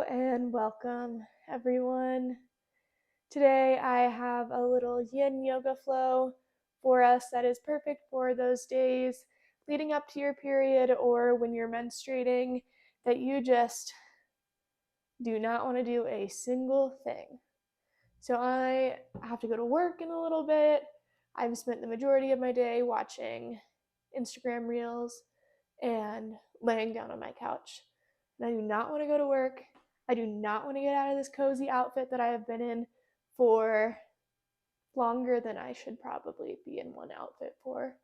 and welcome everyone. Today I have a little yin yoga flow for us that is perfect for those days leading up to your period or when you're menstruating that you just do not want to do a single thing. So I have to go to work in a little bit. I've spent the majority of my day watching Instagram reels and laying down on my couch. And I do not want to go to work. I do not want to get out of this cozy outfit that I have been in for longer than I should probably be in one outfit for.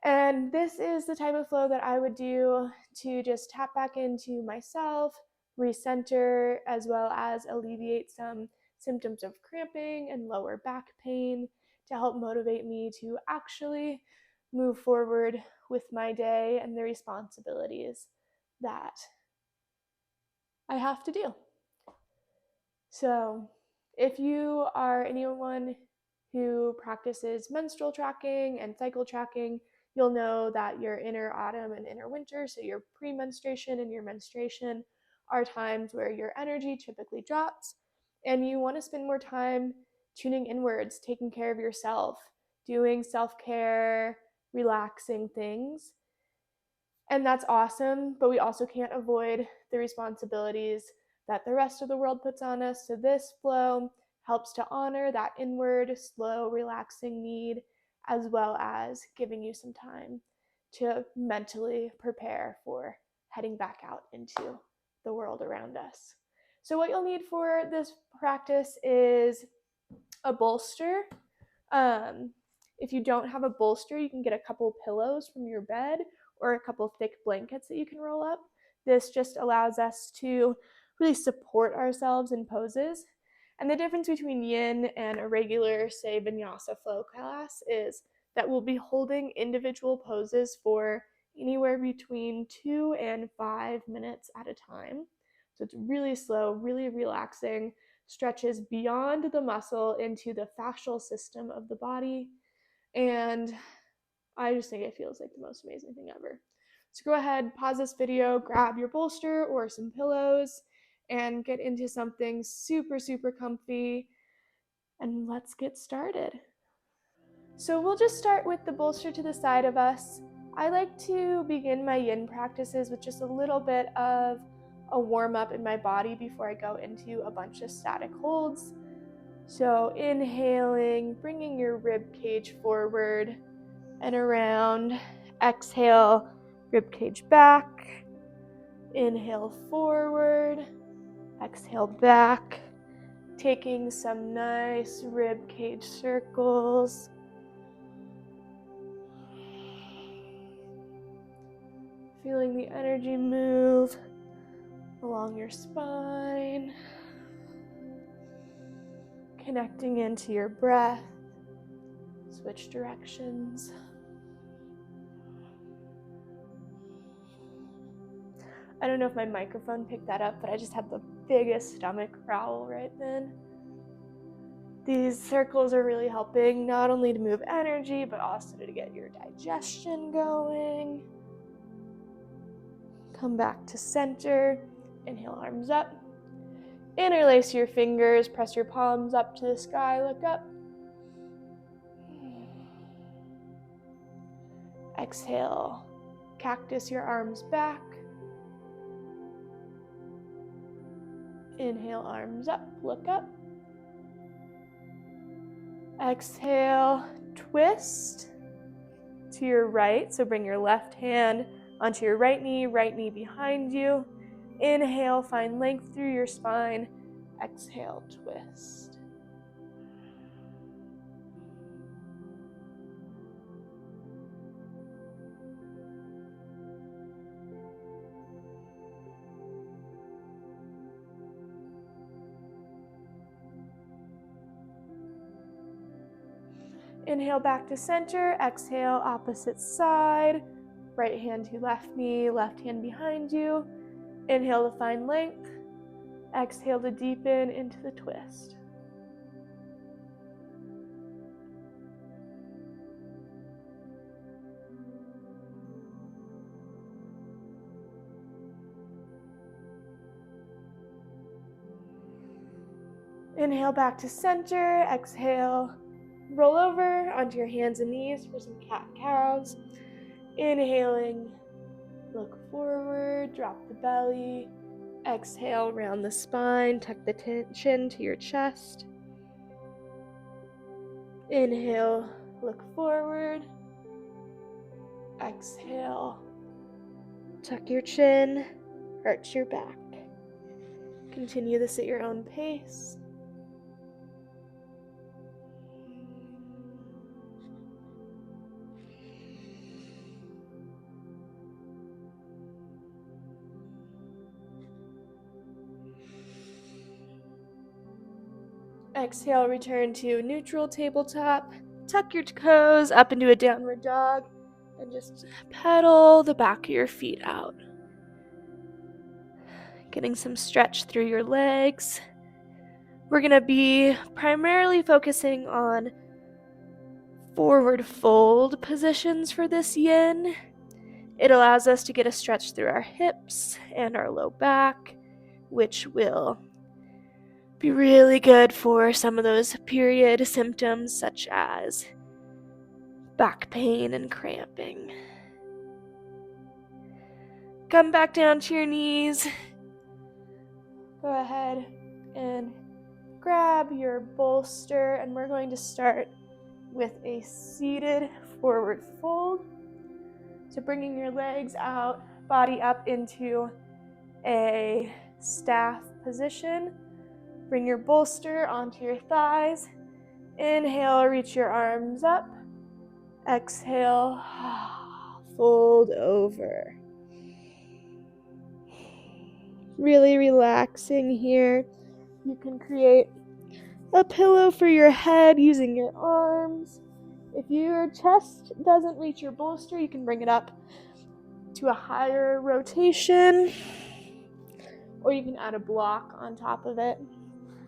And this is the type of flow that I would do to just tap back into myself, recenter, as well as alleviate some symptoms of cramping and lower back pain to help motivate me to actually move forward with my day and the responsibilities that I have to do. So, if you are anyone who practices menstrual tracking and cycle tracking, you'll know that your inner autumn and inner winter, so your pre-menstruation and your menstruation, are times where your energy typically drops and you want to spend more time tuning inwards, taking care of yourself, doing self-care, relaxing things. And that's awesome, but we also can't avoid the responsibilities that the rest of the world puts on us. So this flow helps to honor that inward, slow, relaxing need, as well as giving you some time to mentally prepare for heading back out into the world around us. So what you'll need for this practice is a bolster. If you don't have a bolster, you can get a couple pillows from your bed or a couple thick blankets that you can roll up. This just allows us to really support ourselves in poses. And the difference between yin and a regular, say, vinyasa flow class is that we'll be holding individual poses for anywhere between 2 and 5 minutes at a time. So it's really slow, really relaxing, stretches beyond the muscle into the fascial system of the body. And I just think it feels like the most amazing thing ever. So go ahead, pause this video, grab your bolster or some pillows, and get into something super, super comfy, and let's get started. So we'll just start with the bolster to the side of us. I like to begin my yin practices with just a little bit of a warm up in my body before I go into a bunch of static holds. So inhaling, bringing your rib cage forward and around. Exhale, rib cage back. Inhale forward. Exhale back. Taking some nice rib cage circles. Feeling the energy move along your spine. Connecting into your breath. Switch directions. I don't know if my microphone picked that up, but I just had the biggest stomach growl right then. These circles are really helping not only to move energy, but also to get your digestion going. Come back to center. Inhale, arms up. Interlace your fingers, press your palms up to the sky, look up. Exhale, cactus your arms back. Inhale, arms up, look up. Exhale, twist to your right. So bring your left hand onto your right knee behind you. Inhale, find length through your spine. Exhale, twist. Inhale back to center, exhale opposite side, right hand to left knee, left hand behind you. Inhale to find length, exhale to deepen into the twist. Inhale back to center. Exhale, roll over onto your hands and knees for some cat-cows. Inhaling, look forward, drop the belly. Exhale, round the spine, tuck the chin to your chest. Inhale, look forward. Exhale, tuck your chin, arch your back. Continue this at your own pace. Exhale, return to neutral tabletop. Tuck your toes up into a downward dog and just pedal the back of your feet out. Getting some stretch through your legs. We're going to be primarily focusing on forward fold positions for this yin. It allows us to get a stretch through our hips and our low back, which will be really good for some of those period symptoms such as back pain and cramping. Come back down to your knees. Go ahead and grab your bolster, and we're going to start with a seated forward fold. So bringing your legs out, body up into a staff position. Bring your bolster onto your thighs. Inhale, reach your arms up. Exhale, fold over. Really relaxing here. You can create a pillow for your head using your arms. If your chest doesn't reach your bolster, you can bring it up to a higher rotation, or you can add a block on top of it,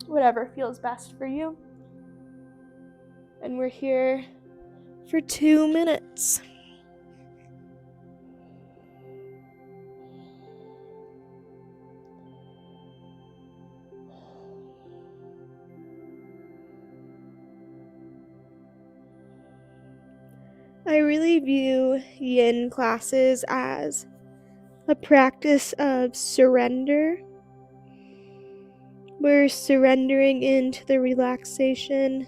whatever feels best for you. And we're here for 2 minutes. I really view yin classes as a practice of surrender. We're surrendering into the relaxation,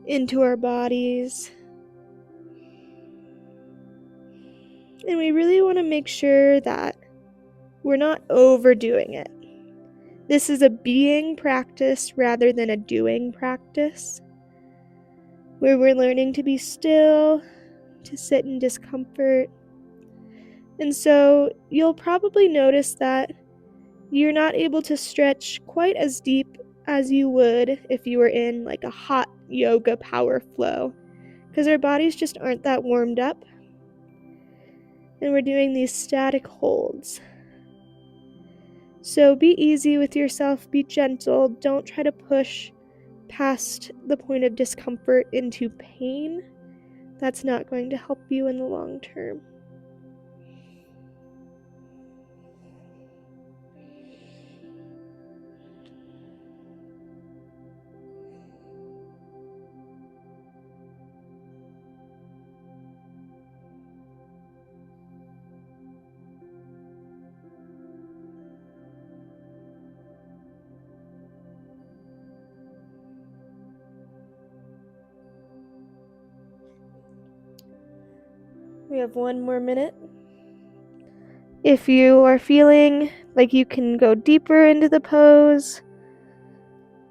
into our bodies. And we really want to make sure that we're not overdoing it. This is a being practice rather than a doing practice, where we're learning to be still, to sit in discomfort. And so you'll probably notice that you're not able to stretch quite as deep as you would if you were in like a hot yoga power flow, because our bodies just aren't that warmed up. And we're doing these static holds. So be easy with yourself, be gentle, don't try to push past the point of discomfort into pain. That's not going to help you in the long term. We have 1 more minute. If you are feeling like you can go deeper into the pose,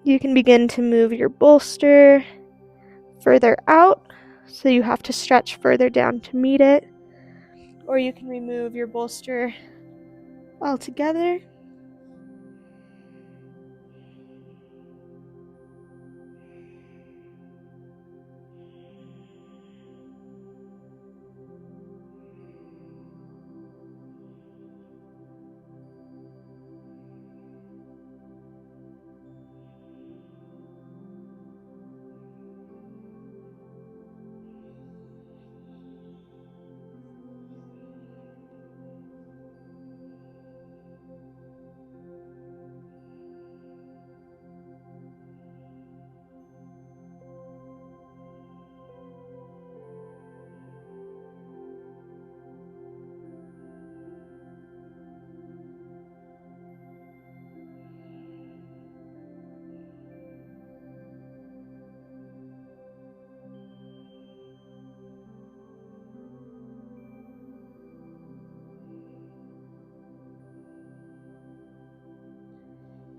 you can begin to move your bolster further out, so you have to stretch further down to meet it, or you can remove your bolster altogether.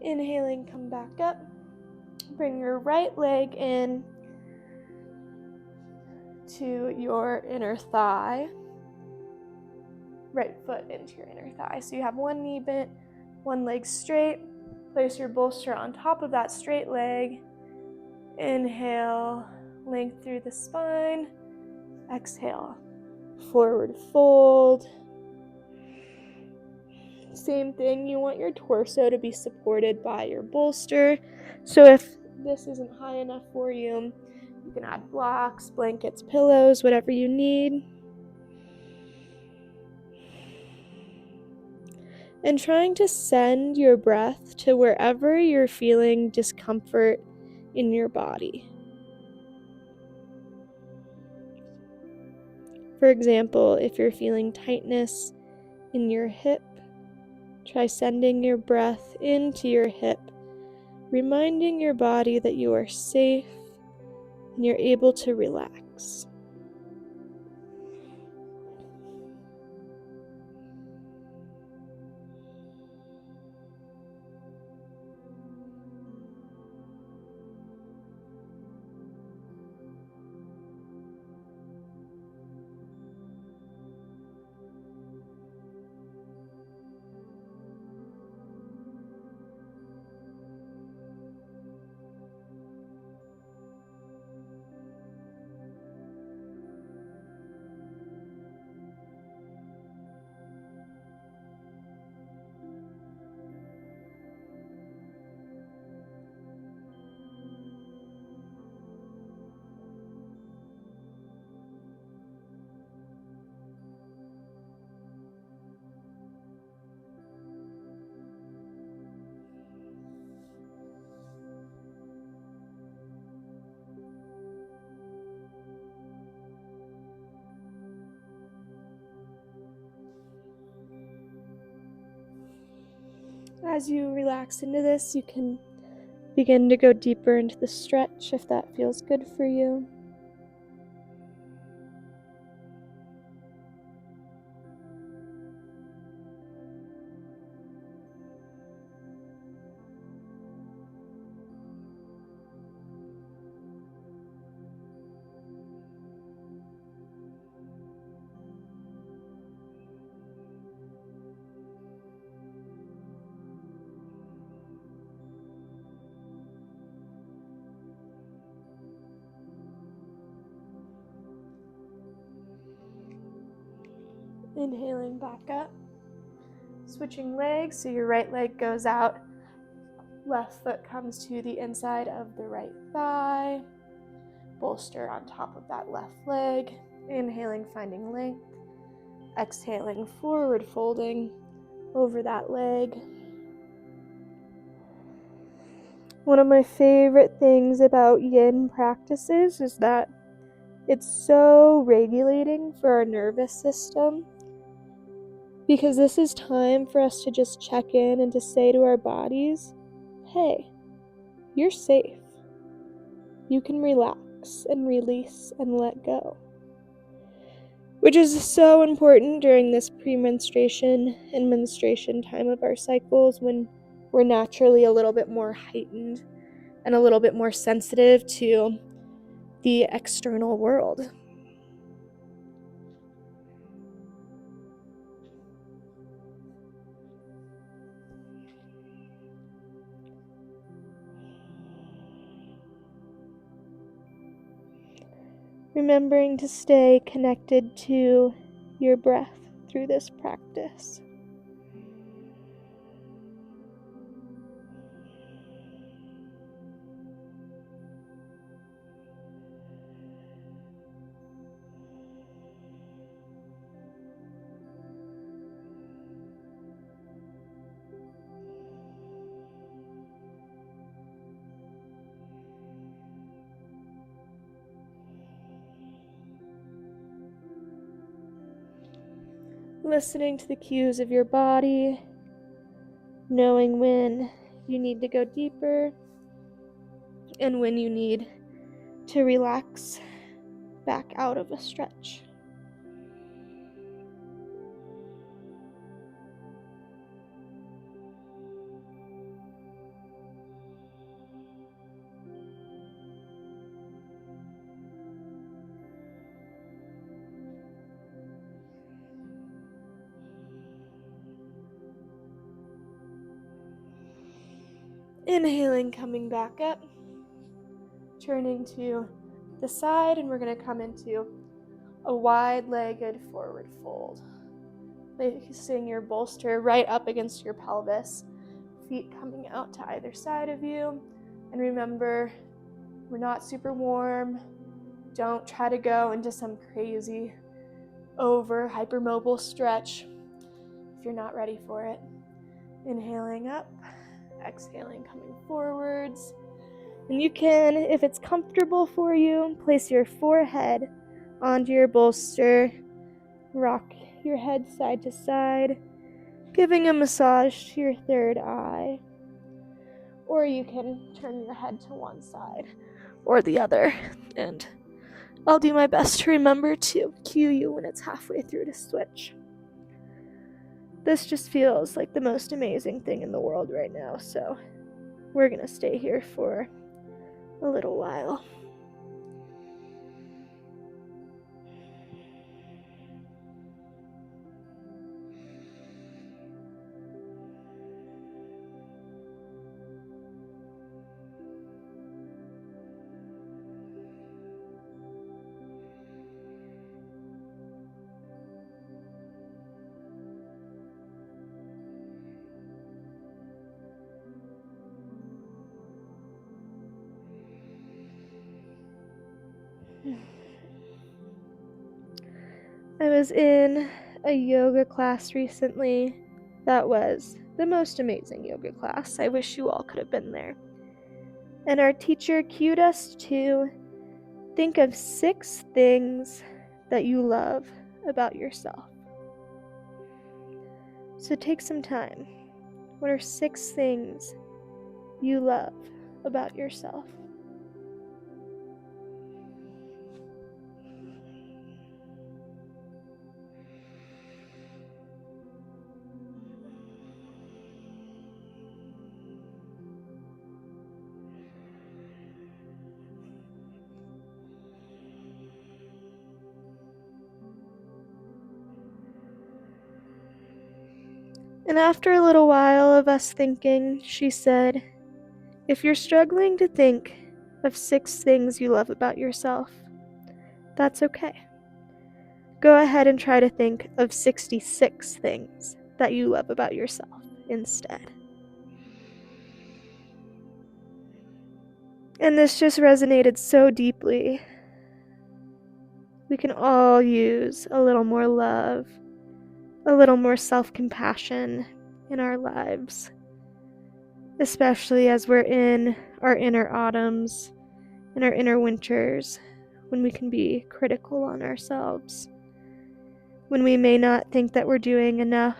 Inhaling, come back up. Bring your right leg in to your inner thigh. Right foot into your inner thigh. So you have one knee bent, one leg straight. Place your bolster on top of that straight leg. Inhale, length through the spine. Exhale, forward fold. Same thing, you want your torso to be supported by your bolster. So if this isn't high enough for you, you can add blocks, blankets, pillows, whatever you need. And trying to send your breath to wherever you're feeling discomfort in your body. For example, if you're feeling tightness in your hip, try sending your breath into your hip, reminding your body that you are safe and you're able to relax. As you relax into this, you can begin to go deeper into the stretch if that feels good for you. Inhaling back up. Switching legs, so your right leg goes out, left foot comes to the inside of the right thigh. Bolster on top of that left leg. Inhaling, finding length. Exhaling, forward folding over that leg. One of my favorite things about yin practices is that it's so regulating for our nervous system, because this is time for us to just check in and to say to our bodies, hey, you're safe. You can relax and release and let go. Which is so important during this pre-menstruation and menstruation time of our cycles, when we're naturally a little bit more heightened and a little bit more sensitive to the external world. Remembering to stay connected to your breath through this practice. Listening to the cues of your body, knowing when you need to go deeper and when you need to relax back out of a stretch. Inhaling, coming back up, turning to the side, and we're going to come into a wide-legged forward fold. Placing your bolster right up against your pelvis, feet coming out to either side of you. And remember, we're not super warm. Don't try to go into some crazy hypermobile stretch if you're not ready for it. Inhaling up, exhaling, coming forwards. And you can, if it's comfortable for you, place your forehead onto your bolster, rock your head side to side, giving a massage to your third eye. Or you can turn your head to one side or the other, and I'll do my best to remember to cue you when it's halfway through to switch. This just feels like the most amazing thing in the world right now, so we're gonna stay here for a little while. I was in a yoga class recently that was the most amazing yoga class. I wish you all could have been there. And our teacher cued us to think of 6 things that you love about yourself. So take some time. What are 6 things you love about yourself? And after a little while of us thinking, she said, if you're struggling to think of 6 things you love about yourself, that's okay. Go ahead and try to think of 66 things that you love about yourself instead. And this just resonated so deeply. We can all use a little more love, a little more self-compassion in our lives, especially as we're in our inner autumns and our inner winters, when we can be critical on ourselves, when we may not think that we're doing enough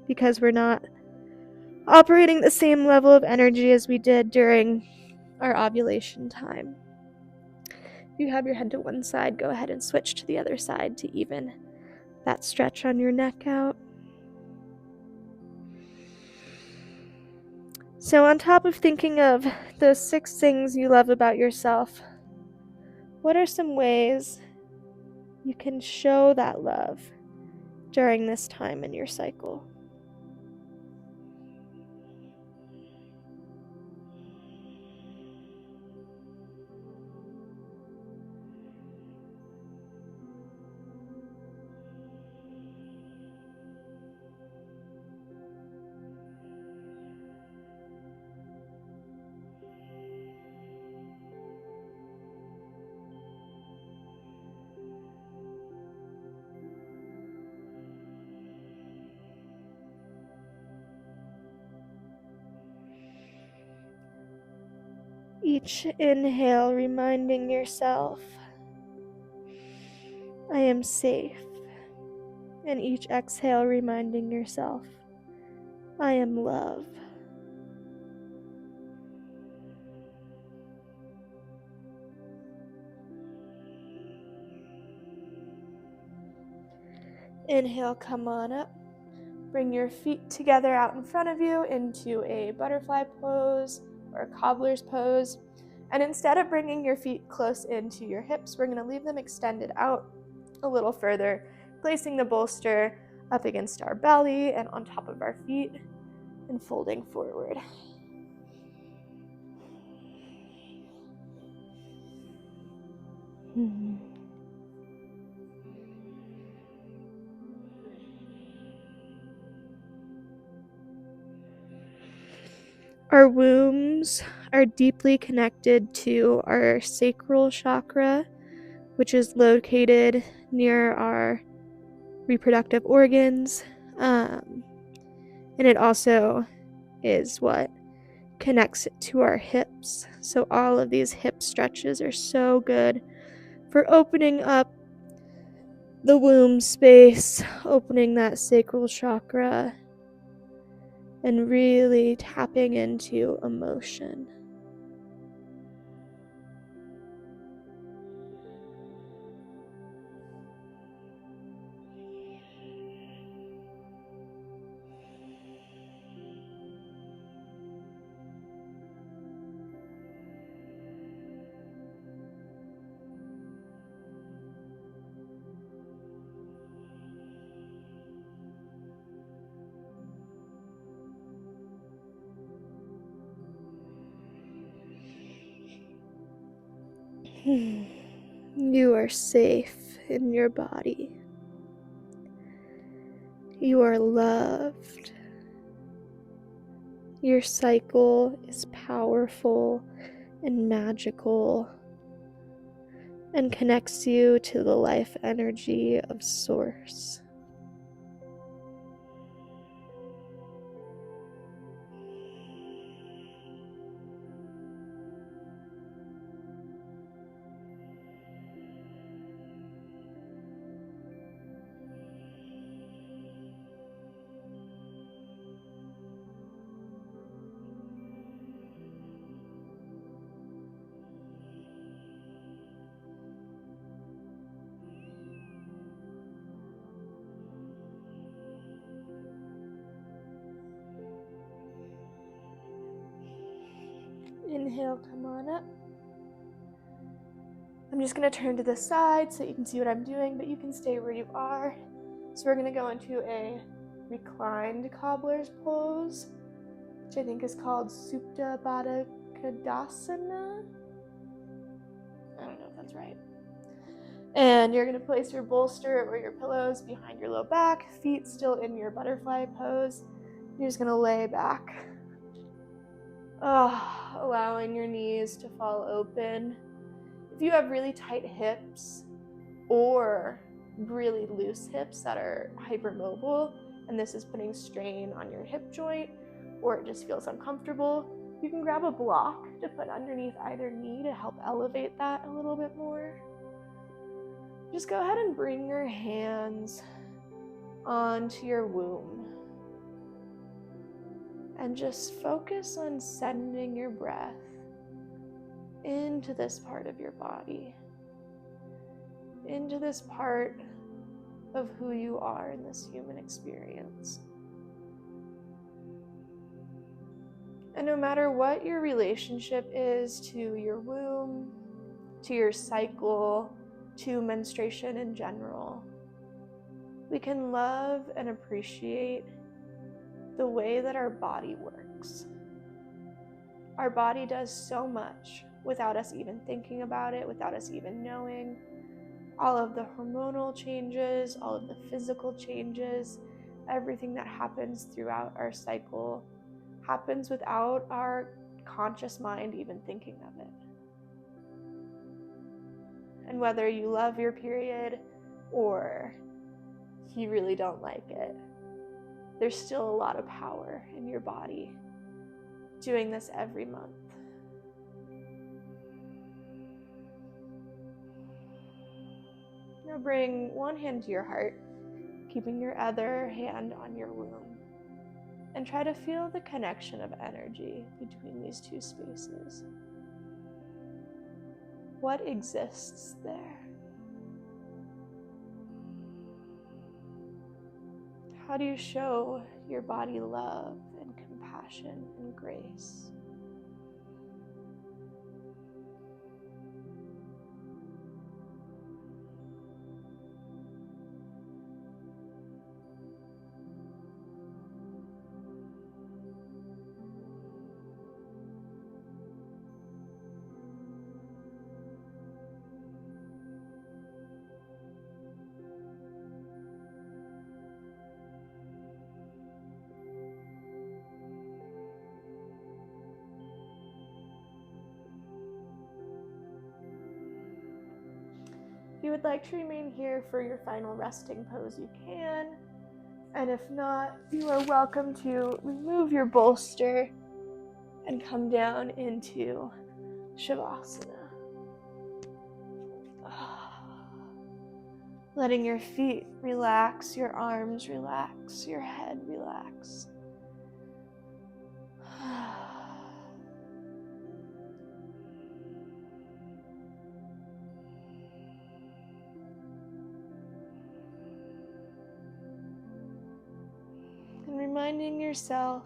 because we're not operating the same level of energy as we did during our ovulation time. If you have your head to one side, go ahead and switch to the other side to even that stretch on your neck out. So on top of thinking of those 6 things you love about yourself, what are some ways you can show that love during this time in your cycle? Each inhale, reminding yourself, I am safe. And each exhale, reminding yourself, I am love. Inhale, come on up. Bring your feet together out in front of you into a butterfly pose or a cobbler's pose. And instead of bringing your feet close into your hips, we're going to leave them extended out a little further, placing the bolster up against our belly and on top of our feet and folding forward. Hmm. Our wombs are deeply connected to our sacral chakra, which is located near our reproductive organs. And it also is what connects it to our hips. So all of these hip stretches are so good for opening up the womb space, opening that sacral chakra, and really tapping into emotion. You are safe in your body. You are loved. Your cycle is powerful and magical and connects you to the life energy of Source. Inhale, come on up. I'm just going to turn to the side so you can see what I'm doing, but you can stay where you are. So we're going to go into a reclined cobbler's pose, which I think is called Supta Baddha Kadasana. I don't know if that's right. And you're going to place your bolster or your pillows behind your low back, feet still in your butterfly pose. You're just going to lay back. Allowing your knees to fall open. If you have really tight hips or really loose hips that are hypermobile, and this is putting strain on your hip joint, or it just feels uncomfortable, you can grab a block to put underneath either knee to help elevate that a little bit more. Just go ahead and bring your hands onto your womb and just focus on sending your breath into this part of your body, into this part of who you are in this human experience. And no matter what your relationship is to your womb, to your cycle, to menstruation in general, we can love and appreciate the way that our body works. Our body does so much without us even thinking about it, without us even knowing. All of the hormonal changes, all of the physical changes, everything that happens throughout our cycle happens without our conscious mind even thinking of it. And whether you love your period or you really don't like it, there's still a lot of power in your body doing this every month. Now bring one hand to your heart, keeping your other hand on your womb, and try to feel the connection of energy between these two spaces. What exists there? How do you show your body love and compassion and grace? If you would like to remain here for your final resting pose, you can. And if not, you are welcome to remove your bolster and come down into Shavasana. Letting your feet relax, your arms relax, your head relax. And reminding yourself,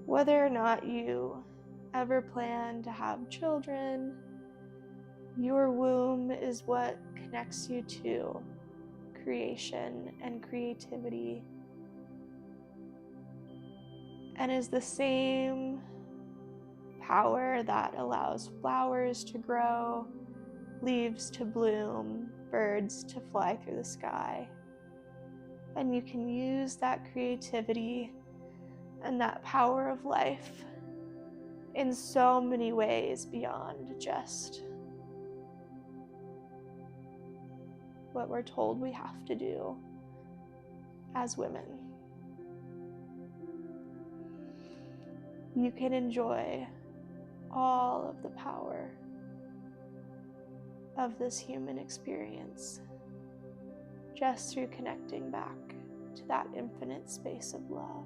whether or not you ever plan to have children, your womb is what connects you to creation and creativity, and is the same power that allows flowers to grow, leaves to bloom, birds to fly through the sky. And you can use that creativity and that power of life in so many ways beyond just what we're told we have to do as women. You can enjoy all of the power of this human experience just through connecting back to that infinite space of love.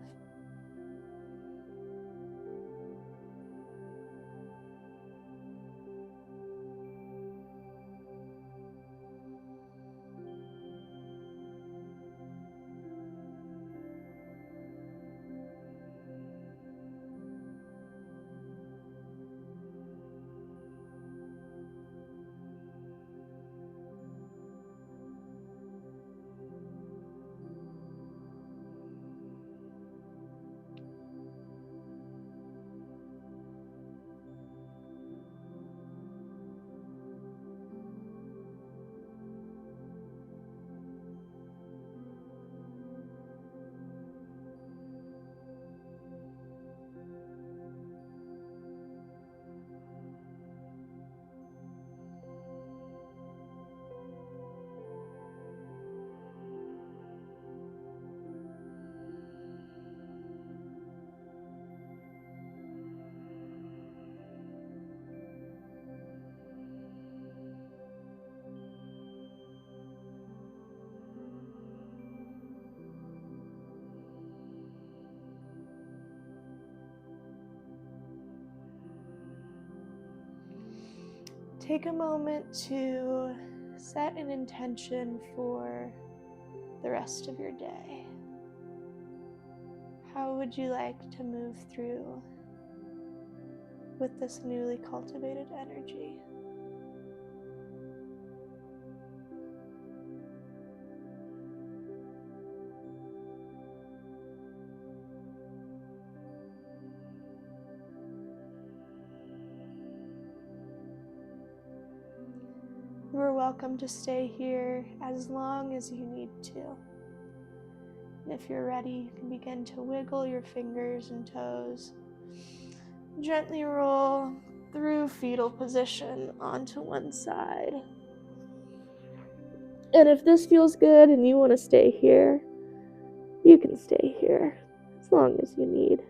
Take a moment to set an intention for the rest of your day. How would you like to move through with this newly cultivated energy? You are welcome to stay here as long as you need to. And if you're ready, you can begin to wiggle your fingers and toes. Gently roll through fetal position onto one side. And if this feels good and you want to stay here, you can stay here as long as you need.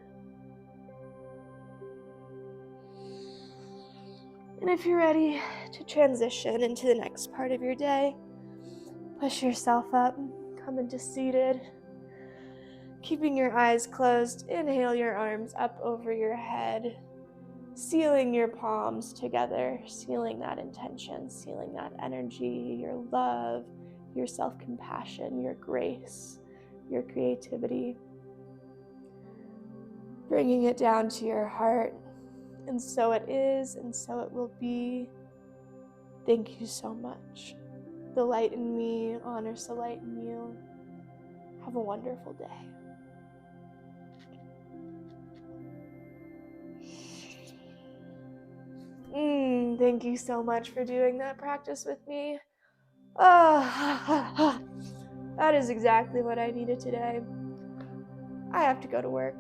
And if you're ready to transition into the next part of your day, push yourself up, come into seated. Keeping your eyes closed, inhale your arms up over your head, sealing your palms together, sealing that intention, sealing that energy, your love, your self-compassion, your grace, your creativity. Bringing it down to your heart. And so it is, and so it will be. Thank you so much. The light in me honors the light in you. Have a wonderful day. Thank you so much for doing that practice with me. That is exactly what I needed today. I have to go to work.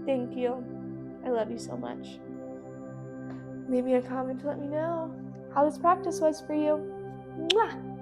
Thank you. I love you so much. Leave me a comment to let me know. how this practice was for you. Mwah!